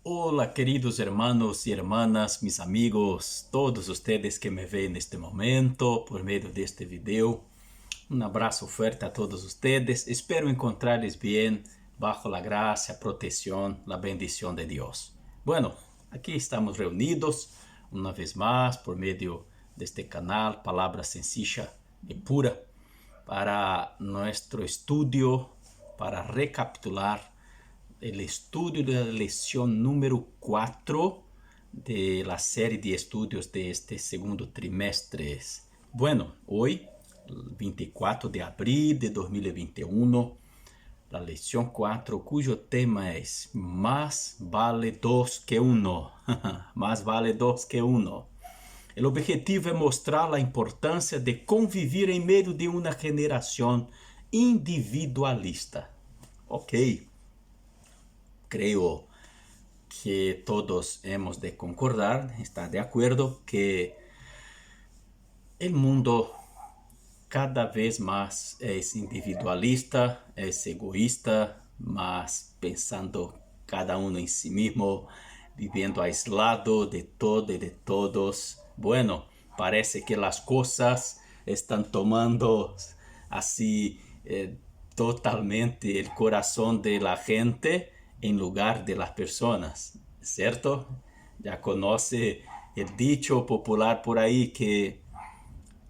Hola queridos hermanos y hermanas, mis amigos, todos ustedes que me ven en este momento por medio de este video. Un abrazo fuerte a todos ustedes. Espero encontrarles bien bajo la gracia, protección, la bendición de Dios. Bueno, aquí estamos reunidos una vez más por medio de este canal, Palabra Sencilla y Pura, para nuestro estudio, para recapitular el estudio de la lección número 4 de la serie de estudios de este segundo trimestre. Bueno, hoy, 24 de abril de 2021, la lección 4, cuyo tema es Más vale dos que uno. Más vale dos que uno. El objetivo es mostrar la importancia de convivir en medio de una generación individualista. Ok. Creo que todos hemos de concordar, estar de acuerdo que el mundo cada vez más es individualista, es egoísta, más pensando cada uno en sí mismo, viviendo aislado de todo y de todos. Bueno, parece que las cosas están tomando así totalmente el corazón de la gente en lugar de las personas, ¿cierto? Ya conoce el dicho popular por ahí que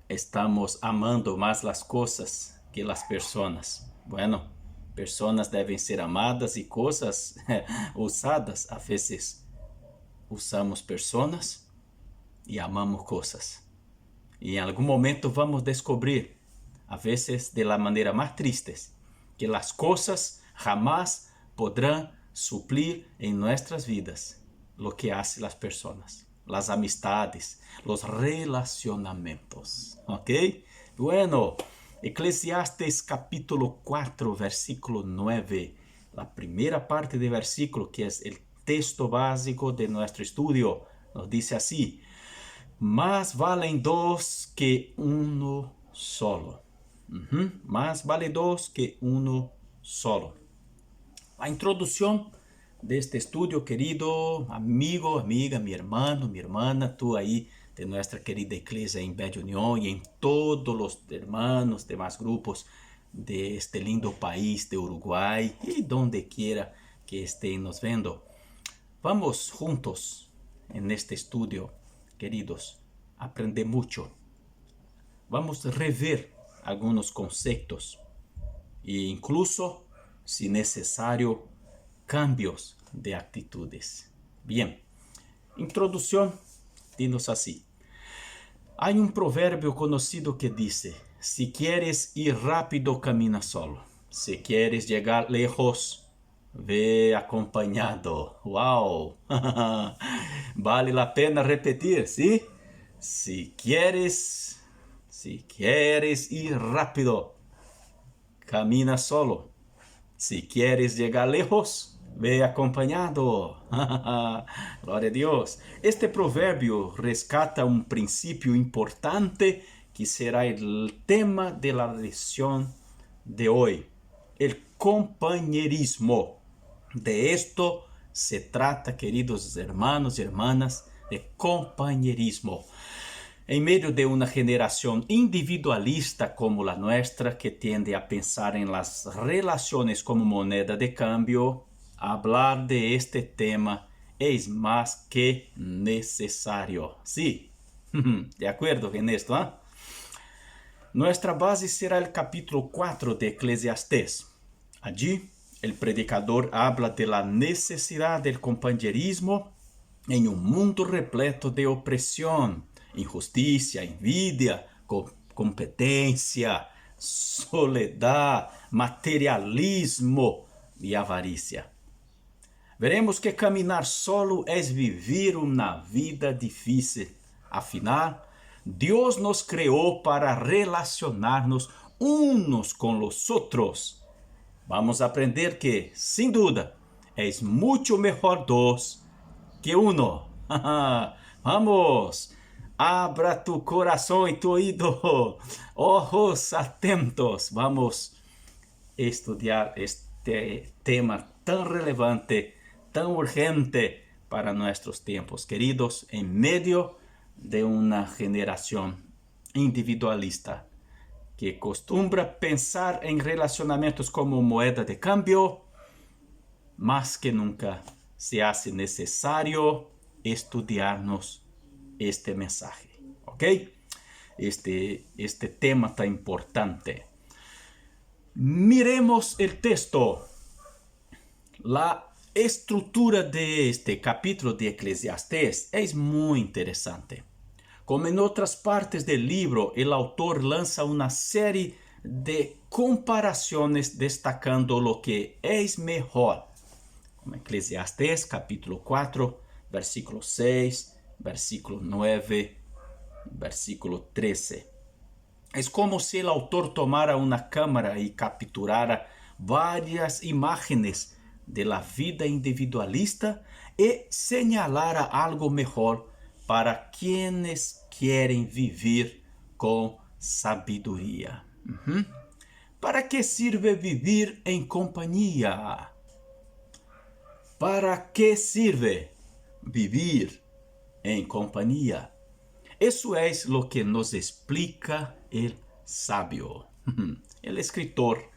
estamos amando más las cosas que las personas. Bueno, personas deben ser amadas y cosas usadas. A veces usamos personas y amamos cosas. Y en algún momento vamos a descubrir, a veces de la manera más triste, que las cosas jamás podrán suplir en nuestras vidas lo que hacen las personas, las amistades, los relacionamientos. ¿Ok? Bueno, Eclesiastes capítulo 4, versículo 9, la primera parte del versículo, que es el texto básico de nuestro estudio, nos dice así: más valen dos que uno solo. Más vale dos que uno solo. La introducción de este estudio, querido amigo, amiga, mi hermano, mi hermana, tú ahí de nuestra querida iglesia en Bella Unión y en todos los hermanos, demás grupos de este lindo país de Uruguay y donde quiera que estén nos viendo. Vamos juntos en este estudio, queridos, aprender mucho. Vamos a rever algunos conceptos e incluso, si necesario, cambios de actitudes. Bien, introducción, dinos así. Hay un proverbio conocido que dice: si quieres ir rápido, camina solo. Si quieres llegar lejos, ve acompañado. ¡Wow! Vale la pena repetir, ¿sí? Si quieres ir rápido, camina solo. Si quieres llegar lejos, ve acompañado. Gloria a Dios. Este proverbio rescata un principio importante que será el tema de la lección de hoy: el compañerismo. De esto se trata, queridos hermanos y hermanas, de compañerismo. En medio de una generación individualista como la nuestra, que tiende a pensar en las relaciones como moneda de cambio, hablar de este tema es más que necesario. Sí, de acuerdo en esto, ¿eh? Nuestra base será el capítulo 4 de Eclesiastés. Allí, el predicador habla de la necesidad del compañerismo en un mundo repleto de opresión, injusticia, envidia, competencia, soledad, materialismo y avaricia. Veremos que caminar solo es vivir una vida difícil. Afinal, Dios nos creó para relacionarnos unos con los otros. Vamos a aprender que, sin duda, es mucho mejor dos que uno. Vamos, abra tu corazón y tu oído, ojos atentos. Vamos a estudiar este tema tan relevante tan urgente para nuestros tiempos, queridos, en medio de una generación individualista que acostumbra pensar en relacionamientos como moneda de cambio. Más que nunca se hace necesario estudiarnos este mensaje, ¿ok? Este tema tan importante. Miremos el texto. La estructura de este capítulo de Eclesiastés es muy interesante. Como en otras partes del libro, el autor lanza una serie de comparaciones destacando lo que es mejor. Como Eclesiastés capítulo 4, versículo 6, versículo 9, versículo 13. Es como si el autor tomara una cámara y capturara varias imágenes de la vida individualista y señalara algo mejor para quienes quieren vivir con sabiduría. ¿Para qué sirve vivir en compañía? ¿Para qué sirve vivir en compañía? Eso es lo que nos explica el sabio, el escritor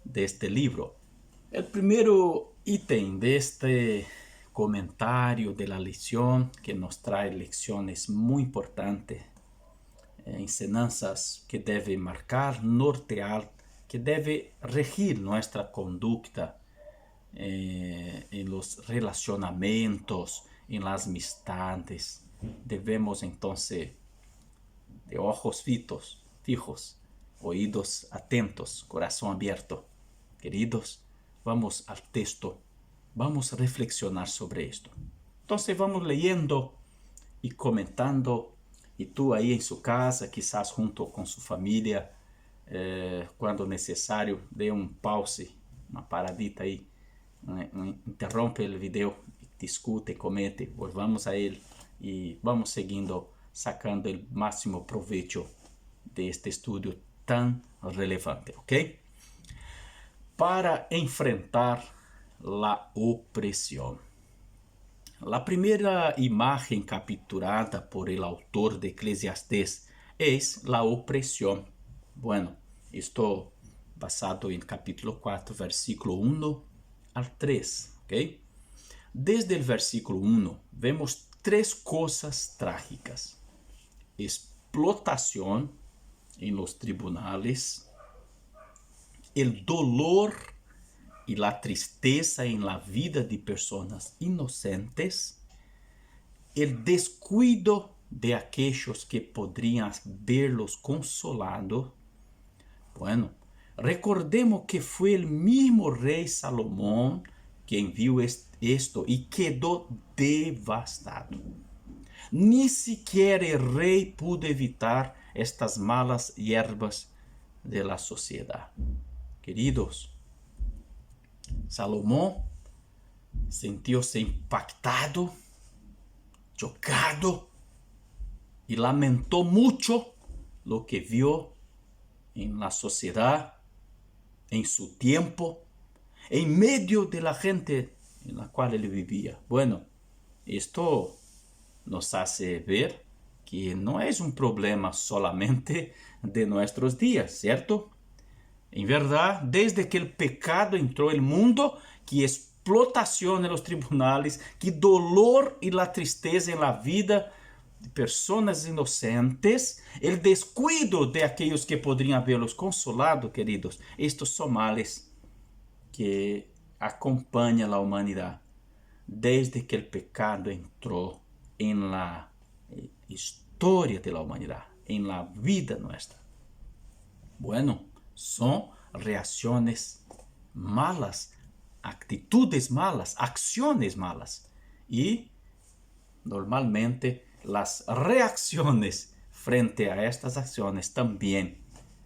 de este libro. El primero ítem de este comentario de la lección, que nos trae lecciones muy importantes, enseñanzas que deben marcar, nortear, que debe regir nuestra conducta en los relacionamientos, en las amistades. Debemos entonces de ojos fijos, oídos atentos, corazón abierto. Queridos, vamos al texto, vamos a reflexionar sobre esto. Entonces vamos leyendo y comentando, y tú ahí en su casa, quizás junto con su familia, cuando necesario, dê un pause, una paradita ahí, interrompe el video, discute, comente, volvamos a él y vamos siguiendo sacando el máximo provecho de este estudio tan relevante, ¿ok? Para enfrentar la opresión. La primera imagen capturada por el autor de Eclesiastés es la opresión. Bueno, esto basado en capítulo 4, versículo 1 al 3, ¿ok? Desde el versículo 1 vemos tres cosas trágicas: explotación en los tribunales, el dolor y la tristeza en la vida de personas inocentes, el descuido de aquellos que podrían verlos consolados. Bueno, recordemos que fue el mismo rey Salomón quien vio esto y quedó devastado. Ni siquiera el rey pudo evitar estas malas hierbas de la sociedad. Queridos, Salomón sintióse impactado, chocado y lamentó mucho lo que vio en la sociedad, en su tiempo, en medio de la gente en la cual él vivía. Bueno, esto nos hace ver que no es un problema solamente de nuestros días, ¿cierto? En verdad, desde que el pecado entró en el mundo, que explotación en los tribunales, que dolor y la tristeza en la vida de personas inocentes, el descuido de aquellos que podrían haberlos consolado, queridos, estos son males que acompañan a la humanidad desde que el pecado entró en la historia de la humanidad, en la vida nuestra. Bueno, son reacciones malas, actitudes malas, acciones malas. Y normalmente las reacciones frente a estas acciones también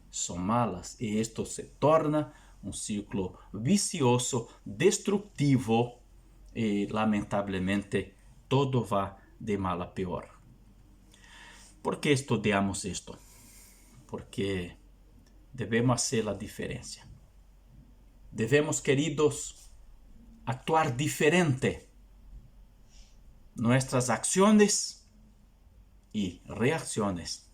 son malas. Y esto se torna un ciclo vicioso, destructivo, y lamentablemente todo va de mal a peor. ¿Por qué estudiamos esto? Porque debemos hacer la diferencia. Debemos, queridos, actuar diferente nuestras acciones y reacciones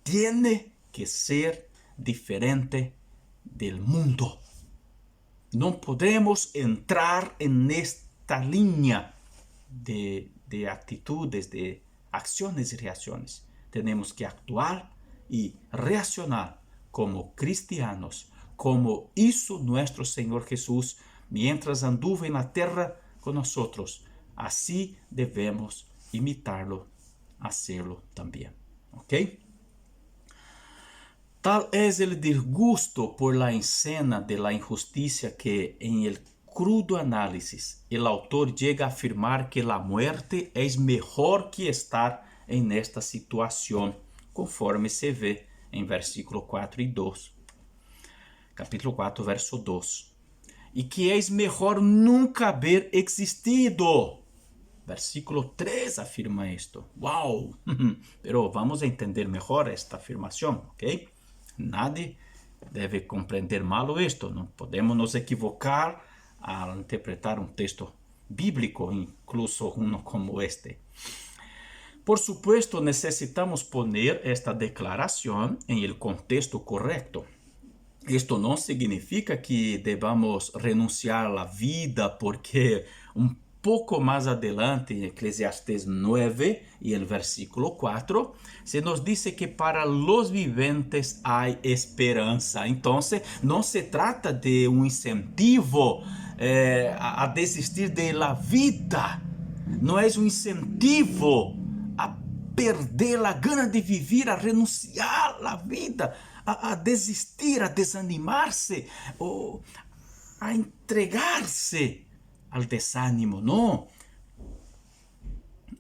tiene que ser diferente del mundo. No podemos entrar en esta línea de actitudes, de acciones y reacciones. Tenemos que actuar y reaccionar como cristianos, como hizo nuestro Señor Jesús mientras anduvo en la tierra con nosotros. Así debemos imitarlo, hacerlo también. ¿Ok? Tal es el disgusto por la escena de la injusticia que en el crudo análisis el autor llega a afirmar que la muerte es mejor que estar en esta situación, conforme se ve en versículo 4 y 2. Capítulo 4, verso 2. Y que es mejor nunca haber existido. Versículo 3 afirma esto. ¡Wow! Pero vamos a entender mejor esta afirmación, ¿ok? Nadie debe compreender mal esto. No podemos nos equivocar al interpretar un texto bíblico, incluso uno como este. Por supuesto, necesitamos poner esta declaración en el contexto correcto. Esto no significa que debamos renunciar a la vida, porque un poco más adelante en Eclesiastés 9 y el versículo 4 se nos dice que para los vivientes hay esperanza. Entonces no se trata de un incentivo a desistir de la vida. No es un incentivo a perder la gana de vivir, a renunciar a la vida, a desistir, a desanimarse o a entregarse al desánimo. No,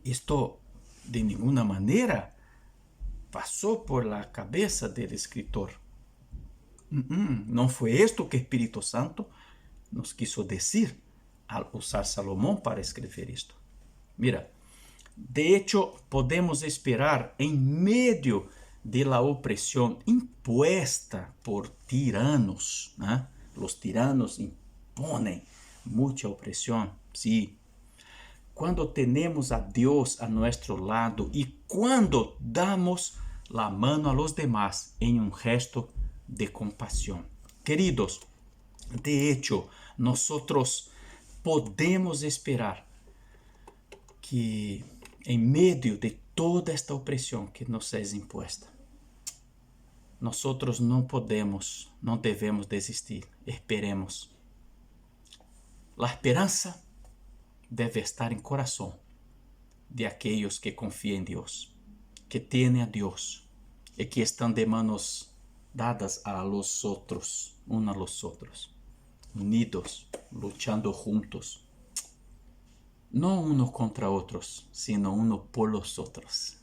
esto de ninguna manera pasó por la cabeza del escritor. No fue esto que Espíritu Santo nos quiso decir al usar Salomón para escribir esto. Mira, de hecho podemos esperar en medio de la opresión impuesta por tiranos, ¿eh? Los tiranos imponen mucha opresión, sí. Cuando tenemos a Dios a nuestro lado y cuando damos la mano a los demás en un gesto de compasión. Queridos, de hecho, nosotros podemos esperar que en medio de toda esta opresión que nos es impuesta, nosotros no debemos desistir. Esperemos. La esperanza debe estar en corazón de aquellos que confían en Dios, que tienen a Dios y que están de manos dadas a los otros, unos a los otros, unidos, luchando juntos. No uno contra otros, sino uno por los otros.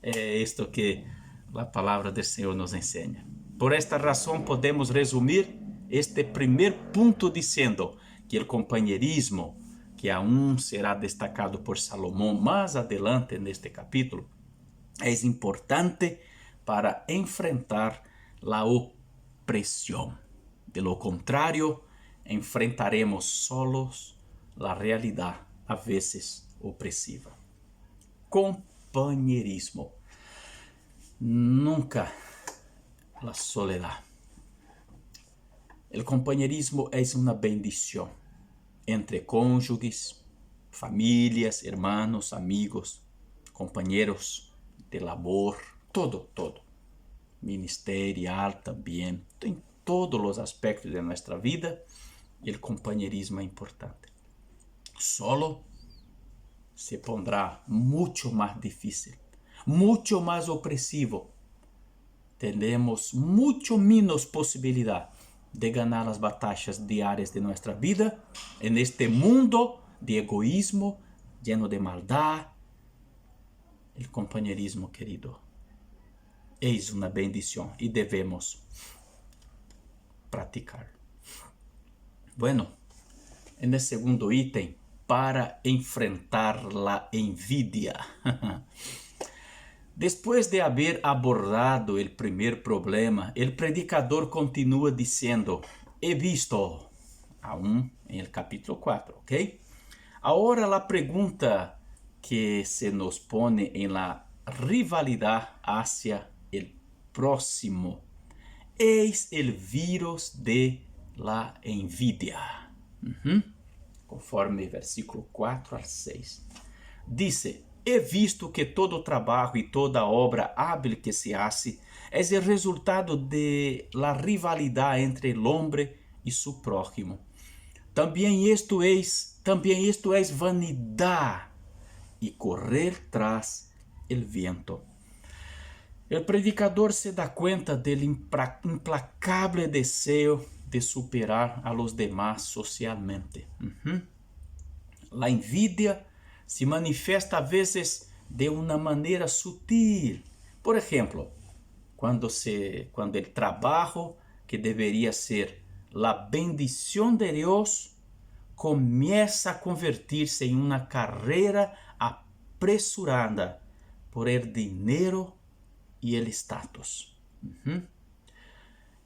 Esto que la palabra del Señor nos enseña. Por esta razón podemos resumir este primer punto diciendo que el compañerismo, que aún será destacado por Salomón más adelante en este capítulo, es importante para enfrentar la opresión. De lo contrario, enfrentaremos solos la realidad a veces opresiva. Compañerismo. Nunca la soledad. El compañerismo es una bendición entre cónyuges, familias, hermanos, amigos, compañeros de labor, todo. Ministerial también, en todos los aspectos de nuestra vida, el compañerismo es importante. Solo se pondrá mucho más difícil, mucho más opresivo. Tenemos mucho menos posibilidad de ganar las batallas diarias de nuestra vida en este mundo de egoísmo, lleno de maldad. El compañerismo, querido, es una bendición y debemos practicarlo. Bueno, en el segundo ítem, para enfrentar la envidia. Después de haber abordado el primer problema, el predicador continúa diciendo, he visto, aún en el capítulo 4, ¿ok? Ahora la pregunta que se nos pone en la rivalidad hacia el próximo es el virus de la envidia. Conforme versículo 4 al 6. Dice: he visto que todo trabajo y toda obra hábil que se hace es el resultado de la rivalidad entre el hombre y su prójimo. También esto es vanidad y correr tras el viento. El predicador se da cuenta del implacable deseo de superar a los demás socialmente. La envidia se manifiesta a veces de una manera sutil. Por ejemplo, cuando el trabajo que debería ser la bendición de Dios comienza a convertirse en una carrera apresurada por el dinero y el estatus.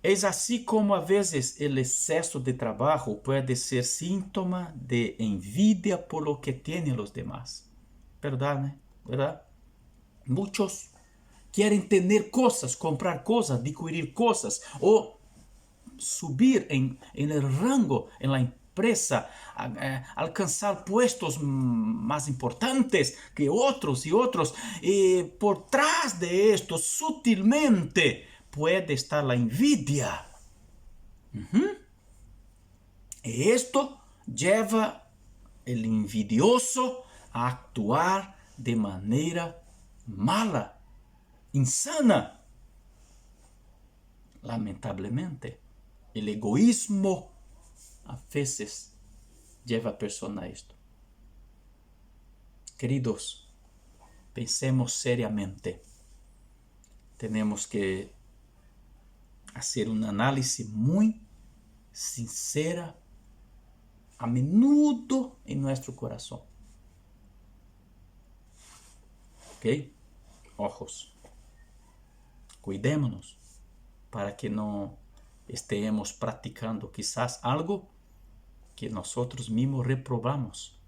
Es así como a veces el exceso de trabajo puede ser síntoma de envidia por lo que tienen los demás. ¿Verdad? ¿Verdad? Muchos quieren tener cosas, comprar cosas, adquirir cosas o subir en el rango, en la empresa, alcanzar puestos más importantes que otros y otros. Y por trás de esto, sutilmente, puede estar la envidia. Y esto lleva el envidioso a actuar de manera mala, insana. Lamentablemente, el egoísmo a veces lleva a persona a esto. Queridos, pensemos seriamente. Tenemos que hacer un análisis muy sincera, a menudo en nuestro corazón. ¿Ok? Ojos. Cuidémonos para que no estemos practicando quizás algo que nosotros mismos reprobamos.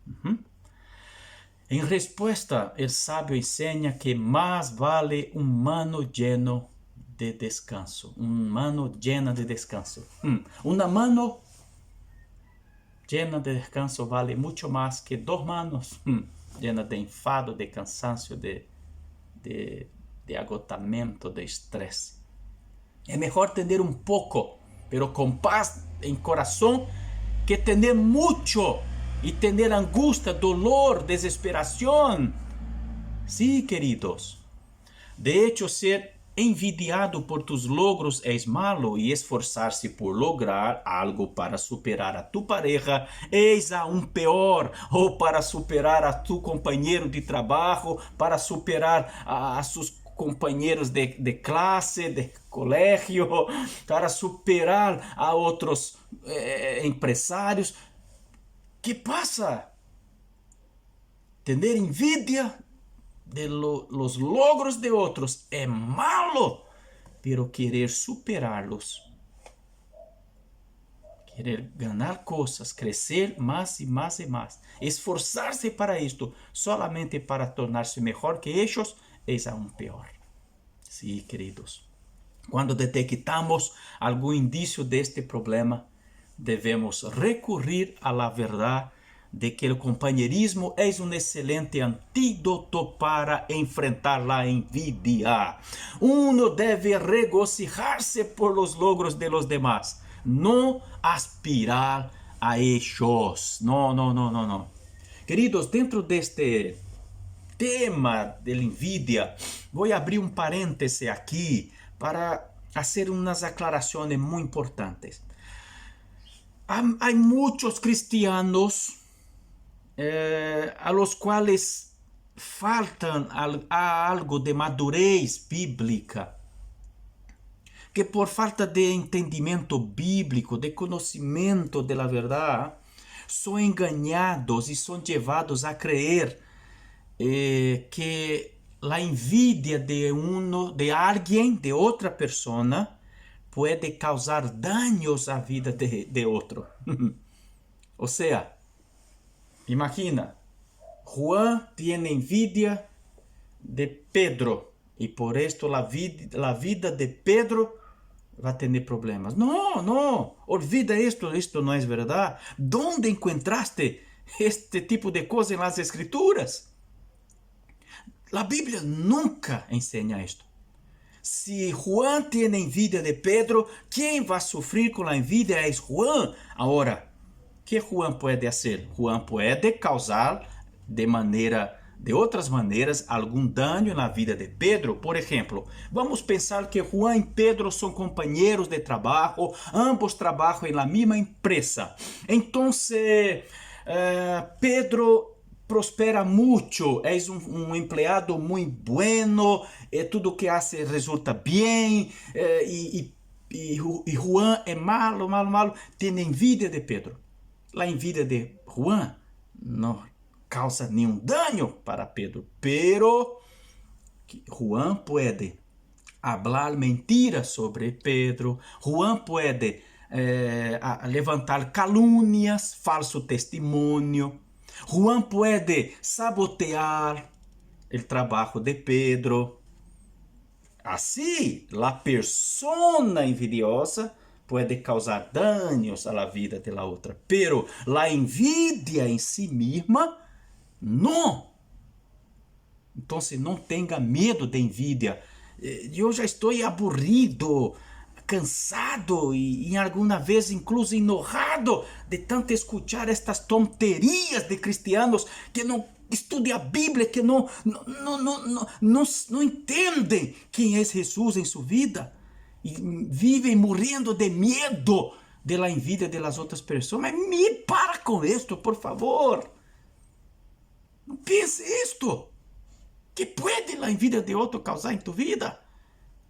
En respuesta, el sabio enseña que más vale un mano lleno de descanso, una mano llena de descanso. Una mano llena de descanso vale mucho más que dos manos llenas de enfado, de cansancio, de agotamiento, de estrés. Es mejor tener un poco, pero con paz en corazón, que tener mucho y tener angustia, dolor, desesperación. Sí, queridos. De hecho, ser envidiado por tus logros es malo, y esforzarse por lograr algo para superar a tu pareja es aún peor, o para superar a tu compañero de trabajo, para superar a sus compañeros de clase, de colegio, para superar a otros empresarios. ¿Qué pasa? Tener envidia de los logros de otros es malo, pero querer superarlos, querer ganar cosas, crecer más y más y más, esforzarse para esto, solamente para tornarse mejor que ellos, es aún peor. Sí, queridos. Cuando detectamos algún indicio de este problema, debemos recurrir a la verdad de que el compañerismo es un excelente antídoto para enfrentar la envidia. Uno debe regocijarse por los logros de los demás, no aspirar a ellos. No. Queridos, dentro de este tema de la envidia, voy a abrir un paréntesis aquí para hacer unas aclaraciones muy importantes. Hay muchos cristianos a los cuales faltan algo de madurez bíblica, que por falta de entendimiento bíblico, de conocimiento de la verdad, son engañados y son llevados a creer que la envidia de alguien, de otra persona, puede causar daños a vida de otro. O sea, Imagina, Juan tiene envidia de Pedro y por esto la vida de Pedro va a tener problemas. No, olvida esto no es verdad. ¿Dónde encontraste este tipo de cosas en las escrituras? La Biblia nunca enseña esto. Si Juan tiene envidia de Pedro, quien va a sufrir con la envidia es Juan. Ahora, ¿qué Juan puede hacer? Juan puede causar de outras maneiras algum dano na vida de Pedro. Por exemplo, vamos pensar que Juan e Pedro são companheiros de trabalho, ambos trabalham na mesma empresa. Então, Pedro prospera muito, é um empleado muito bueno, tudo que hace resulta bem, e Juan é malo, tem envidia de Pedro. A envidia de Juan não causa nenhum dano para Pedro, pero Juan pode hablar mentiras sobre Pedro, Juan pode levantar calúnias, falso testemunho, Juan pode sabotear o trabalho de Pedro. Assim, a persona envidiosa pode causar danos à vida de la outra, pero la envidia em si mesma, não. Então, não tenha medo de envidia. Eu já estou aburrido, cansado e alguma vez incluso enojado de tanto escuchar estas tonterias de cristianos que não estudam a Bíblia, que não entendem quem é Jesus em sua vida e vivem morrendo de medo de la envidia de las outras pessoas. Mas me para com isto, por favor. Não pense isto. Que pode a envidia de outro causar em tu vida?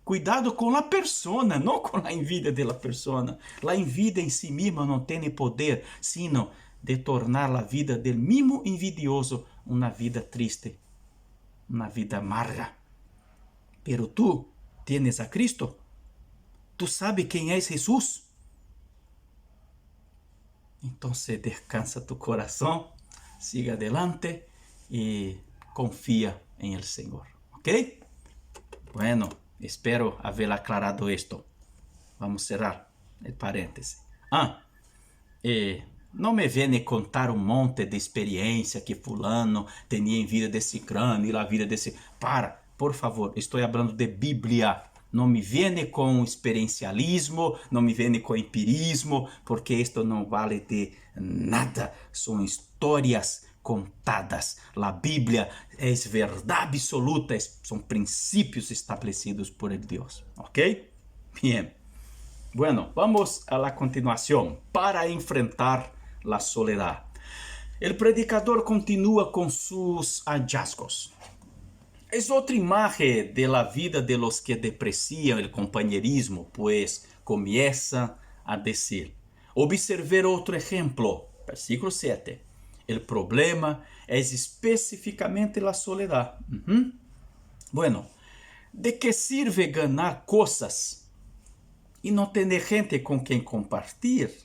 Cuidado com a persona, não com a envidia de la persona. A envidia em si mesma não tem poder, sino de tornar a vida del mismo envidioso uma vida triste, uma vida amarga. Pero tu tienes a Cristo. Tu sabes quem é Jesus? Então, descansa tu coração, siga adelante e confia em el Senhor, ¿ok? Bueno, espero haber aclarado esto. Vamos cerrar el paréntese. Não me venha contar um monte de experiência que fulano tinha em vida de cicrano e a vida desse... por favor, estou falando de Bíblia. Não me venha com experiencialismo, não me venha com empirismo, porque isto não vale de nada. São histórias contadas. A Bíblia é verdade absoluta, são princípios estabelecidos por Deus. ¿Ok? Bien. Bueno, vamos a la continuación. Para enfrentar la soledad. El predicador continúa con sus hallazgos. Es otra imagen de la vida de los que deprecian el compañerismo, pues comienza a decir. Observe otro ejemplo. Versículo 7. El problema es específicamente la soledad. Bueno, ¿de qué sirve ganar cosas y no tener gente con quien compartir?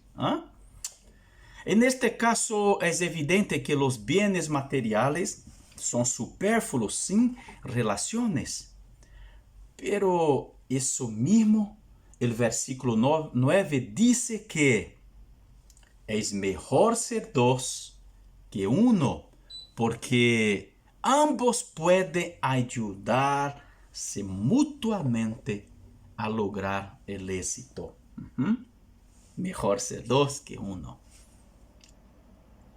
En este caso es evidente que los bienes materiales son superfluos sin relaciones. Pero eso mismo, el versículo 9 dice que es mejor ser dos que uno, porque ambos pueden ayudarse mutuamente a lograr el éxito. Mejor ser dos que uno.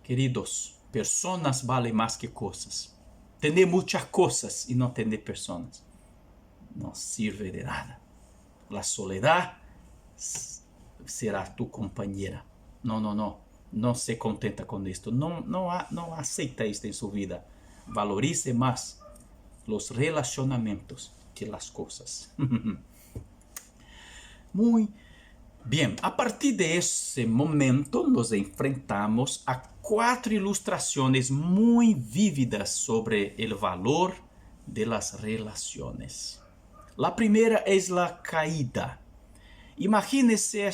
Queridos, personas valen más que cosas. Tener muchas cosas y no tener personas no sirve de nada. La soledad será tu compañera. No se contenta con esto. No aceita esto en su vida. Valorice más los relacionamientos que las cosas. Muy bien. A partir de ese momento nos enfrentamos a 4 ilustraciones muy vívidas sobre el valor de las relaciones. La primera es la caída. Imagínese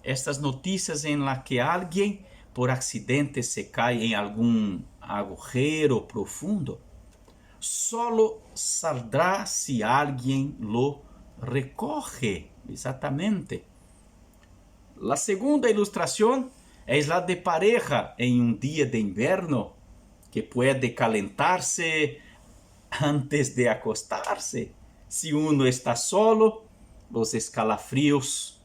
estas noticias en las que alguien por accidente se cae em algum agujero profundo, solo saldrá se alguém lo recoge. Exatamente. La segunda ilustración es la de pareja en un día de invierno que puede calentarse antes de acostarse. Si uno está solo, los escalofríos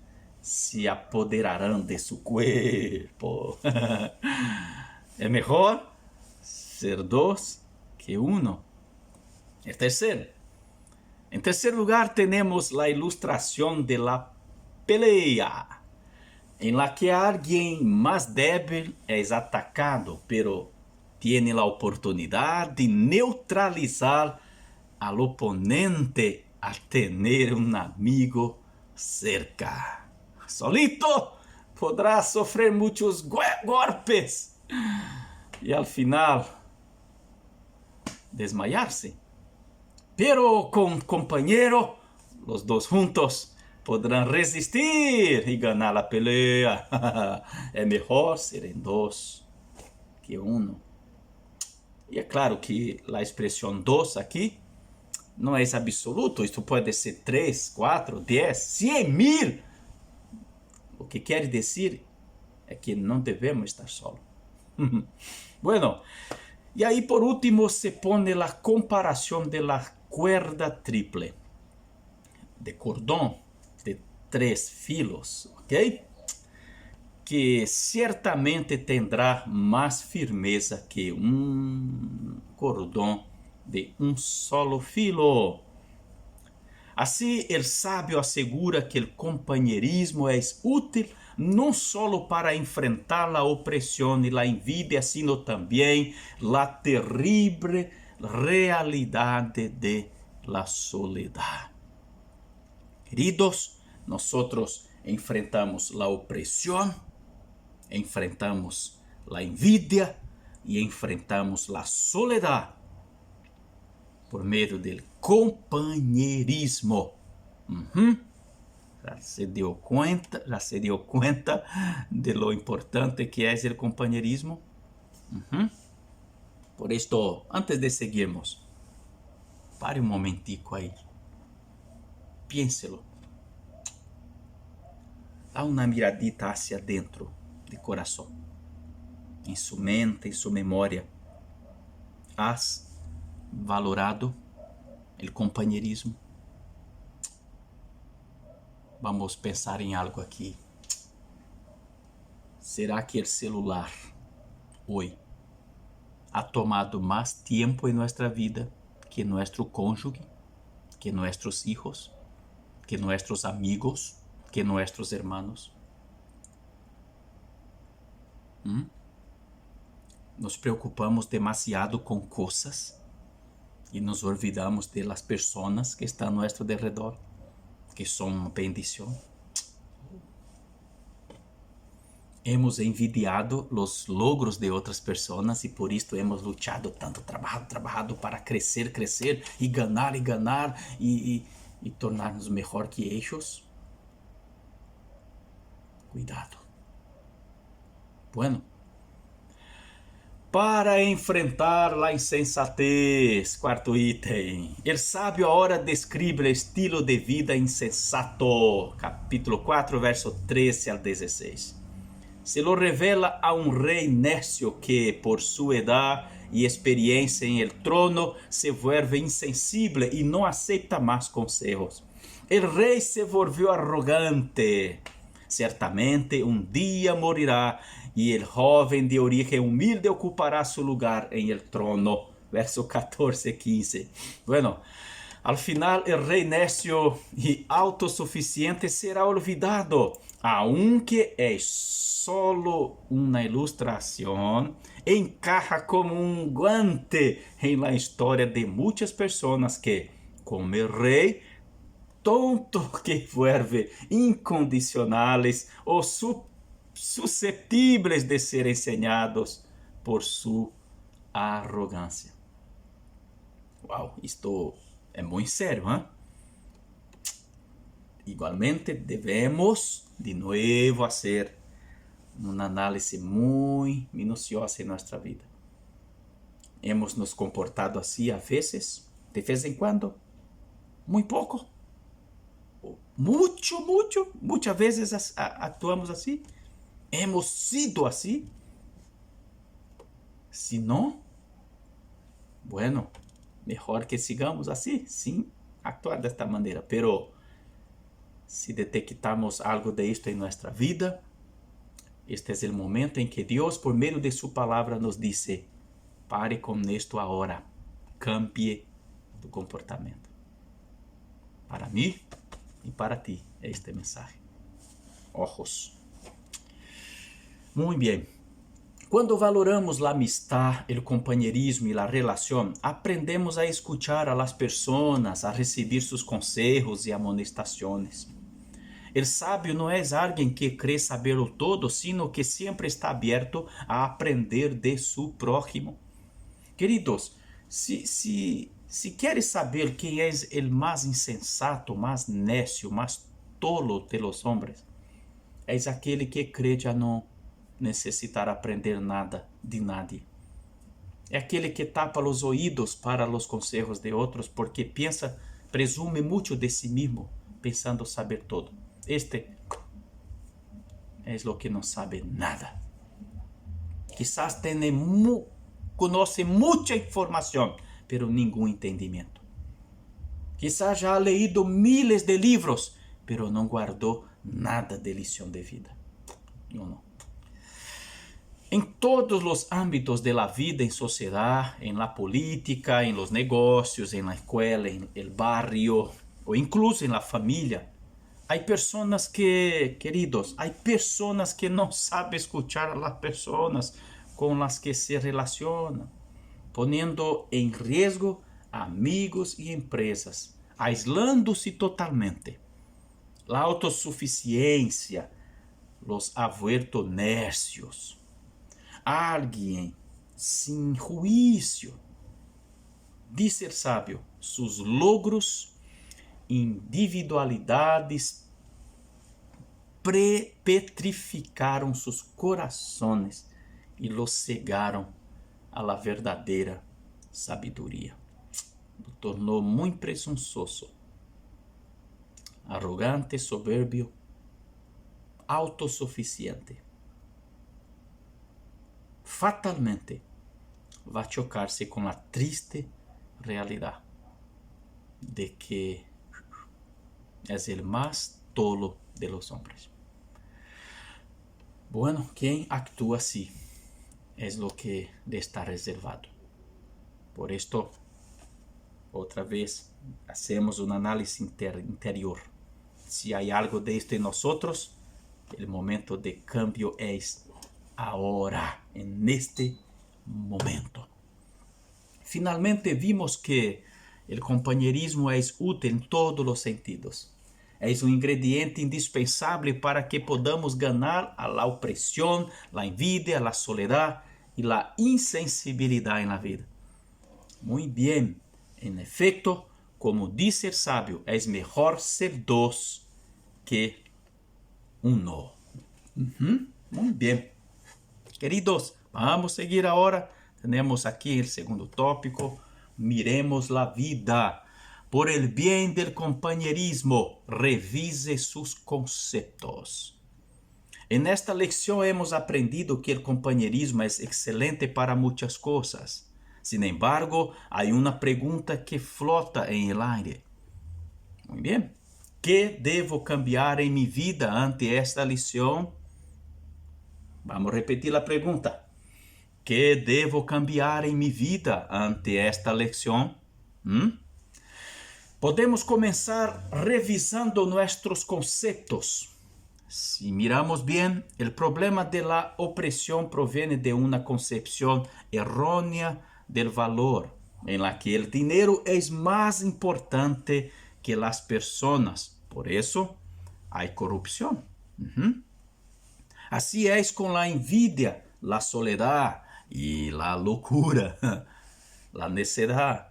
se apoderarán de su cuerpo. Es mejor ser dos que uno. En tercer lugar tenemos la ilustración de la pelea, en la que alguien más débil es atacado, pero tiene la oportunidad de neutralizar al oponente al tener un amigo cerca. Solito podrá sofrer muchos golpes y al final desmayarse. Pero con compañero, los dos juntos podrán resistir y ganar la pelea. Es mejor ser en dos que uno. Y es claro que la expresión dos aquí no es absoluto. Esto puede ser 3, 4, 10, 100 mil. Lo que quiere decir es que no debemos estar solos. Bueno, y ahí por último se pone la comparación de la cuerda triple, de cordón de 3 filos, ¿ok? Que ciertamente tendrá más firmeza que un cordón de un solo filo. Así, el sabio asegura que el compañerismo es útil no solo para enfrentar la opresión y la envidia, sino también la terrible realidad de la soledad. Queridos, nosotros enfrentamos la opresión, enfrentamos la envidia y enfrentamos la soledad por medio del compañerismo. Já se dio cuenta de lo importante que es el compañerismo? Por esto, antes de seguirmos, pare un momentico ahí. Piénselo. Dá una miradita hacia dentro de corazón, en su mente, en su memoria. ¿Has valorado el compañerismo? Vamos pensar em algo aqui. Será que o celular hoje ha tomado mais tempo em nossa vida que nosso cônjuge, que nossos hijos, que nossos amigos, que nossos hermanos? Nos preocupamos demasiado com coisas e nos olvidamos de las personas que estão a nosso derredor, que são uma bendição. Hemos envidiado los logros de outras pessoas e por isso hemos luchado tanto, trabajado para crescer e ganhar e tornar-nos melhor que eles. Cuidado. Bueno, para enfrentar la insensatez, quarto item. El sábio agora describe o estilo de vida insensato. Capítulo 4, verso 13 al 16. Se lo revela a um rei necio que, por sua edad e experiência em el trono, se vuelve insensible e não aceita mais consejos. El rei se volvió arrogante. Certamente um dia morirá e el joven de origen humilde ocupará su lugar en el trono. Verso 14, 15. Bueno, al final el rey necio y autosuficiente será olvidado, aunque es solo una ilustración, encaja como un guante en la historia de muchas personas que, como el rey, tonto que vuelve incondicionales o susceptíveis de ser ensinados por sua arrogância. Uau, isto é muito sério, hein? Igualmente, devemos de novo fazer uma análise muito minuciosa em nossa vida. Hemos nos comportado assim a vezes, de vez em quando, muito pouco, muitas vezes actuamos assim. Hemos sido assim. Se não, bueno, mejor que sigamos assim, sin actuar desta maneira. Pero se detectamos algo de isto em nossa vida, este é o momento em que Deus, por meio de sua palavra, nos diz: pare com isto agora, cambie tu comportamento. Para mim e para ti, este mensaje. Ojos. Muito bem. Quando valoramos a amistad, o companheirismo e a relação, aprendemos a escuchar a las personas, a receber seus consejos e amonestações. El sábio não é alguém que crê saberlo todo, sino que sempre está aberto a aprender de su prójimo. Queridos, se queres saber quem é o mais insensato, mais necio, mais tolo de los hombres, é aquele que crê já não necessitar aprender nada de nadie. É aquele que tapa os ouvidos para os conselhos de outros porque presume muito de si mesmo, pensando saber todo. Este é o que não sabe nada. Quizás conoce muita informação, pero nenhum entendimento. Quizás já ha leído miles de livros, pero não guardou nada de lição de vida. Não. Em todos os âmbitos de la vida, em sociedade, em la política, em los negócios, em la escola, em el barrio, ou incluso em la família, há pessoas queridos, há pessoas que não sabem escuchar a las pessoas com las que se relacionam, poniendo em risco amigos e empresas, aislando-se totalmente. La autossuficiência los ha vuelto necios. Alguém sem juízo. Diz ser sábio, sus logros, individualidades petrificaram sus corações e los cegaram a la verdadeira sabedoria. Lo tornou muito presunçoso, arrogante, soberbio, autossuficiente. Fatalmente vai chocar-se com a triste realidade de que é o mais tolo de los hombres. Bueno, quem actúa assim é o que lhe está reservado. Por isto, outra vez, hacemos uma análise interior. Se há algo de isto em nós, o momento de cambio é agora, neste momento. Finalmente vimos que o companheirismo é útil em todos os sentidos. É um ingrediente indispensável para que podamos ganhar a la opressão, a envidia, a soledade e a insensibilidade na vida. Muito bem, em efeito, como diz ser sábio, é melhor ser dos que uno. Muito bem. Queridos, vamos seguir agora. Temos aqui o segundo tópico. Miremos la vida. Por el bien del compañerismo, revise sus conceptos. En esta lección hemos aprendido que el compañerismo es excelente para muchas cosas. Sin embargo, hay una pregunta que flota en el aire. Muy bien. ¿Qué debo cambiar en mi vida ante esta lección? Vamos a repetir la pregunta. ¿Qué debo cambiar en mi vida ante esta lección? Podemos começar revisando nossos conceitos. Se miramos bem, o problema de la opressão provém de uma concepção errônea del valor, em la que el dinero es más importante que las personas. Por eso hay corrupción. Así es con la envidia, la soledad y la locura, la necedad.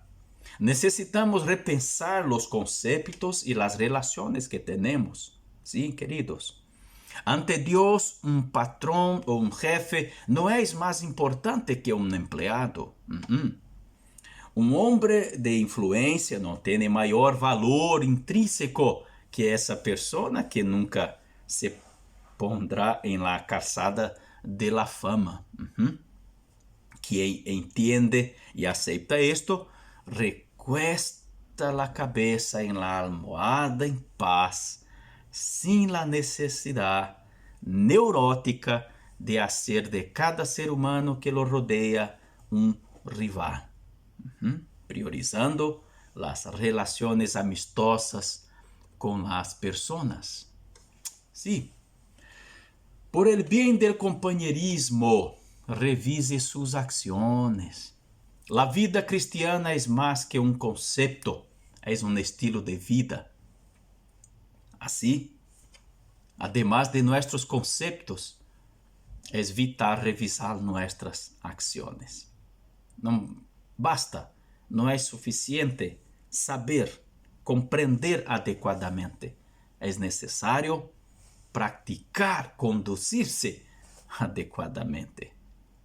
Necesitamos repensar los conceptos y las relaciones que tenemos. Sí, queridos. Ante Dios, un patrón o un jefe no es más importante que un empleado. Un hombre de influencia no tiene mayor valor intrínseco que esa persona que nunca se pondrá en la calzada de la fama. Quien entiende y acepta esto, recuesta la cabeza en la almohada en paz, sin la necesidad neurótica de hacer de cada ser humano que lo rodea un rival, priorizando las relaciones amistosas con las personas. Sí, por el bien del compañerismo, revise sus acciones. La vida cristiana es más que un concepto, es un estilo de vida. Así, además de nuestros conceptos, es vital revisar nuestras acciones. No basta, no es suficiente saber, comprender adecuadamente. Es necesario practicar, conducirse adecuadamente,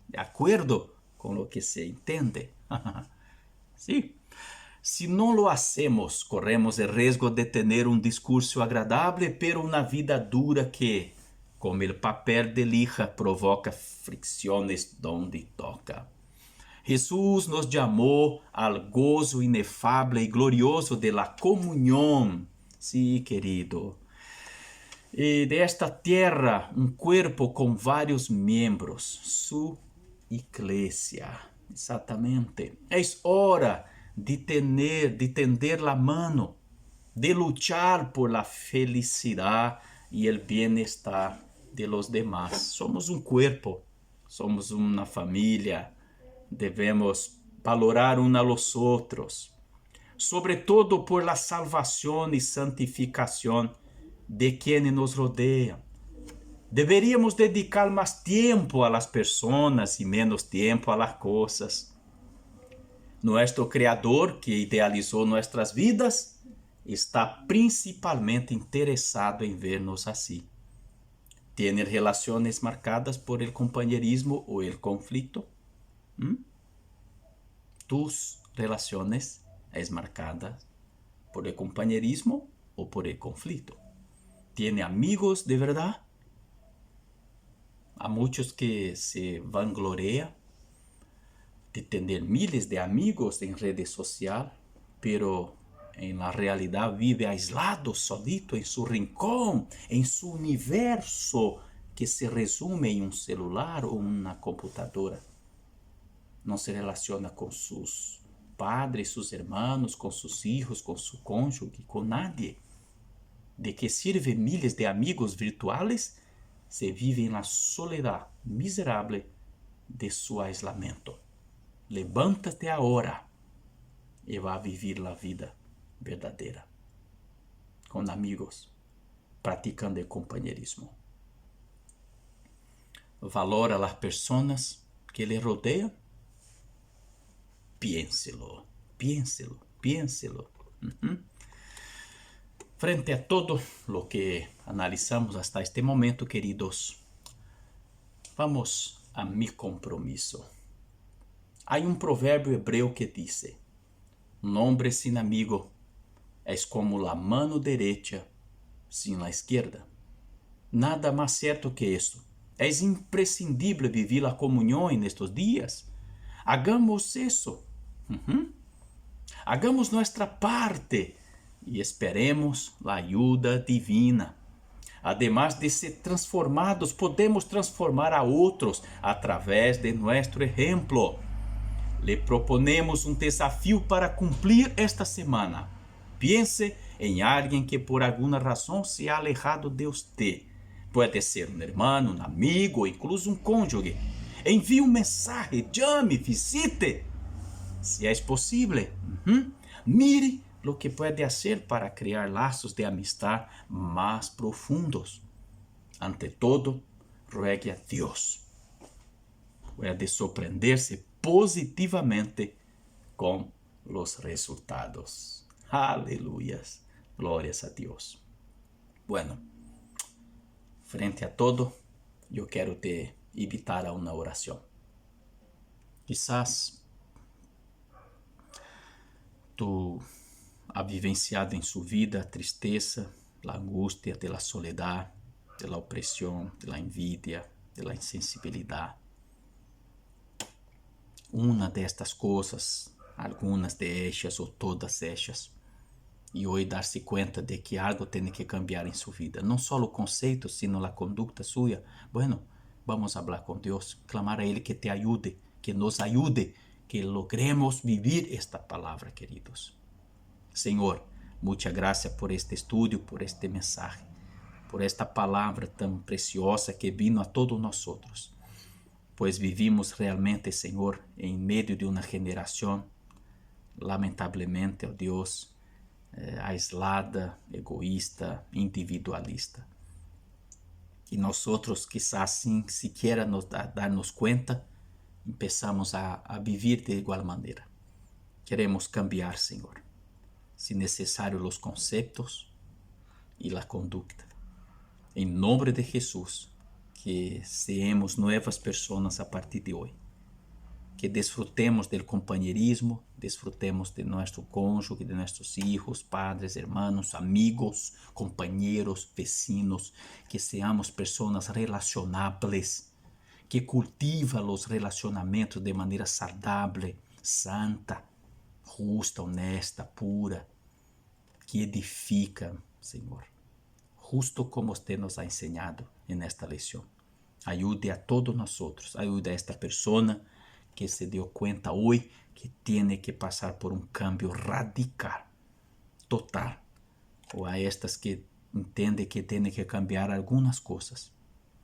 de acuerdo con lo que se entiende. Sí. Si no lo hacemos, corremos el riesgo de tener un discurso agradable, pero una vida dura que, como el papel de lija, provoca fricciones donde toca. Jesús nos llamó al gozo inefable y glorioso de la comunión. Sí, querido. De esta tierra, un cuerpo con varios miembros, su iglesia. Exactamente. Es hora de tender la mano, de luchar por la felicidad y el bienestar de los demás. Somos un cuerpo, somos una familia, debemos valorar unos a los otros, sobre todo por la salvación y santificación de quienes nos rodean. Deberíamos dedicar más tiempo a las personas y menos tiempo a las cosas. Nuestro Creador, que idealizó nuestras vidas, está principalmente interesado en vernos así. ¿Tiene relaciones marcadas por el compañerismo o el conflicto? ¿Tus relaciones es marcadas por el compañerismo o por el conflicto? ¿Tiene amigos de verdad? Há muitos que se vangloria de tener miles de amigos en redes sociales, pero en la realidad vive aislado, solito, en su rincón, en su universo que se resume en un celular o una computadora. No se relaciona con sus padres, sus hermanos, con sus hijos, con su cónyuge, con nadie. ¿De qué sirve miles de amigos virtuales? Se vive en la soledad miserable de su aislamiento. Levántate ahora y va a vivir la vida verdadera, con amigos, practicando el compañerismo. Valora a las personas que le rodean. Piénselo, piénselo, piénselo. Frente a todo lo que analizamos hasta este momento, queridos, vamos a mi compromiso. Hay un proverbio hebreo que dice: un hombre sin amigo es como la mano derecha sin la izquierda. Nada más cierto que esto. Es imprescindible vivir la comunión en estos días. Hagamos eso. Hagamos nuestra parte y esperemos la ayuda divina. Además de ser transformados, podemos transformar a otros a través de nuestro ejemplo. Le proponemos un desafío para cumplir esta semana. Piense en alguien que por alguna razón se ha alejado de usted. Puede ser un hermano, un amigo, incluso un cónyuge. Envíe un mensaje, llame, visite. Si es posible, mire lo que puede hacer para crear lazos de amistad más profundos. Ante todo, ruegue a Dios. Puede sorprenderse positivamente con los resultados. Aleluyas. Glorias a Dios. Bueno, frente a todo, eu quero te invitar a uma oração. Quizás tu ha vivenciado em sua vida a tristeza, a angústia de la soledad, de la opressão, de la envidia, de la insensibilidade. Uma destas coisas, algumas de ellas ou todas ellas, e hoje dar-se conta de que algo tem que cambiar em sua vida. Não só o conceito, sino a conduta sua. Bueno, vamos falar com Deus, clamar a Ele que te ajude, que nos ajude, que logremos vivir esta palavra, queridos. Senhor, muita graça por este estudo, por este mensaje, por esta palavra tão preciosa que vino a todos nós outros. Pois vivimos realmente, Senhor, em meio de uma geração, lamentavelmente, ó Deus, aislada, egoísta, individualista. E nós outros, quizás sem sequer darmos conta, começamos a viver de igual maneira. Queremos cambiar, Senhor. Se necessário, os conceitos e a conduta. Em nome de Jesus, que seamos novas pessoas a partir de hoje. Que desfrutemos do companheirismo, desfrutemos de nosso cônjuge, de nossos filhos, padres, hermanos, amigos, companheiros, vecinos, que seamos pessoas relacionáveis, que cultivam os relacionamentos de maneira saudável, santa, justa, honesta, pura, que edificam, Senhor, justo como você nos ha ensinado nesta lição. Ajude a todos nós outros, ajude a esta pessoa que se deu conta hoje que tem que passar por um cambio radical, total, ou a estas que entendem que tem que cambiar algumas coisas.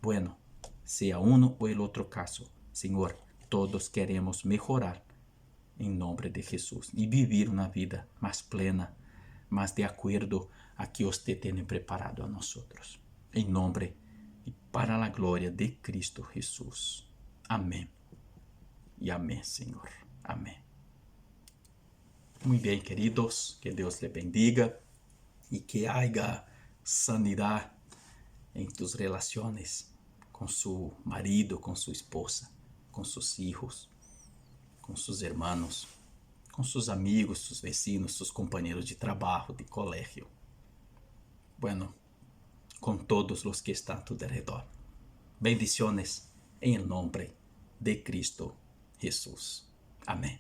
Bueno, seja um ou o outro caso, Senhor, todos queremos melhorar em nome de Jesus e viver uma vida mais plena, mais de acordo a que você tem preparado a nós outros. Em nome e para a glória de Cristo Jesus. Amém. E amém, Senhor. Amém. Muito bem, queridos. Que Deus lhe bendiga e que haja sanidade em tus relações com seu marido, com sua esposa, com seus filhos, com seus irmãos, com seus amigos, seus vecinos, seus companheiros de trabalho, de colégio. Bueno, com todos os que estão a tu redor. Bendiciones em nome de Cristo Jesus. Amém.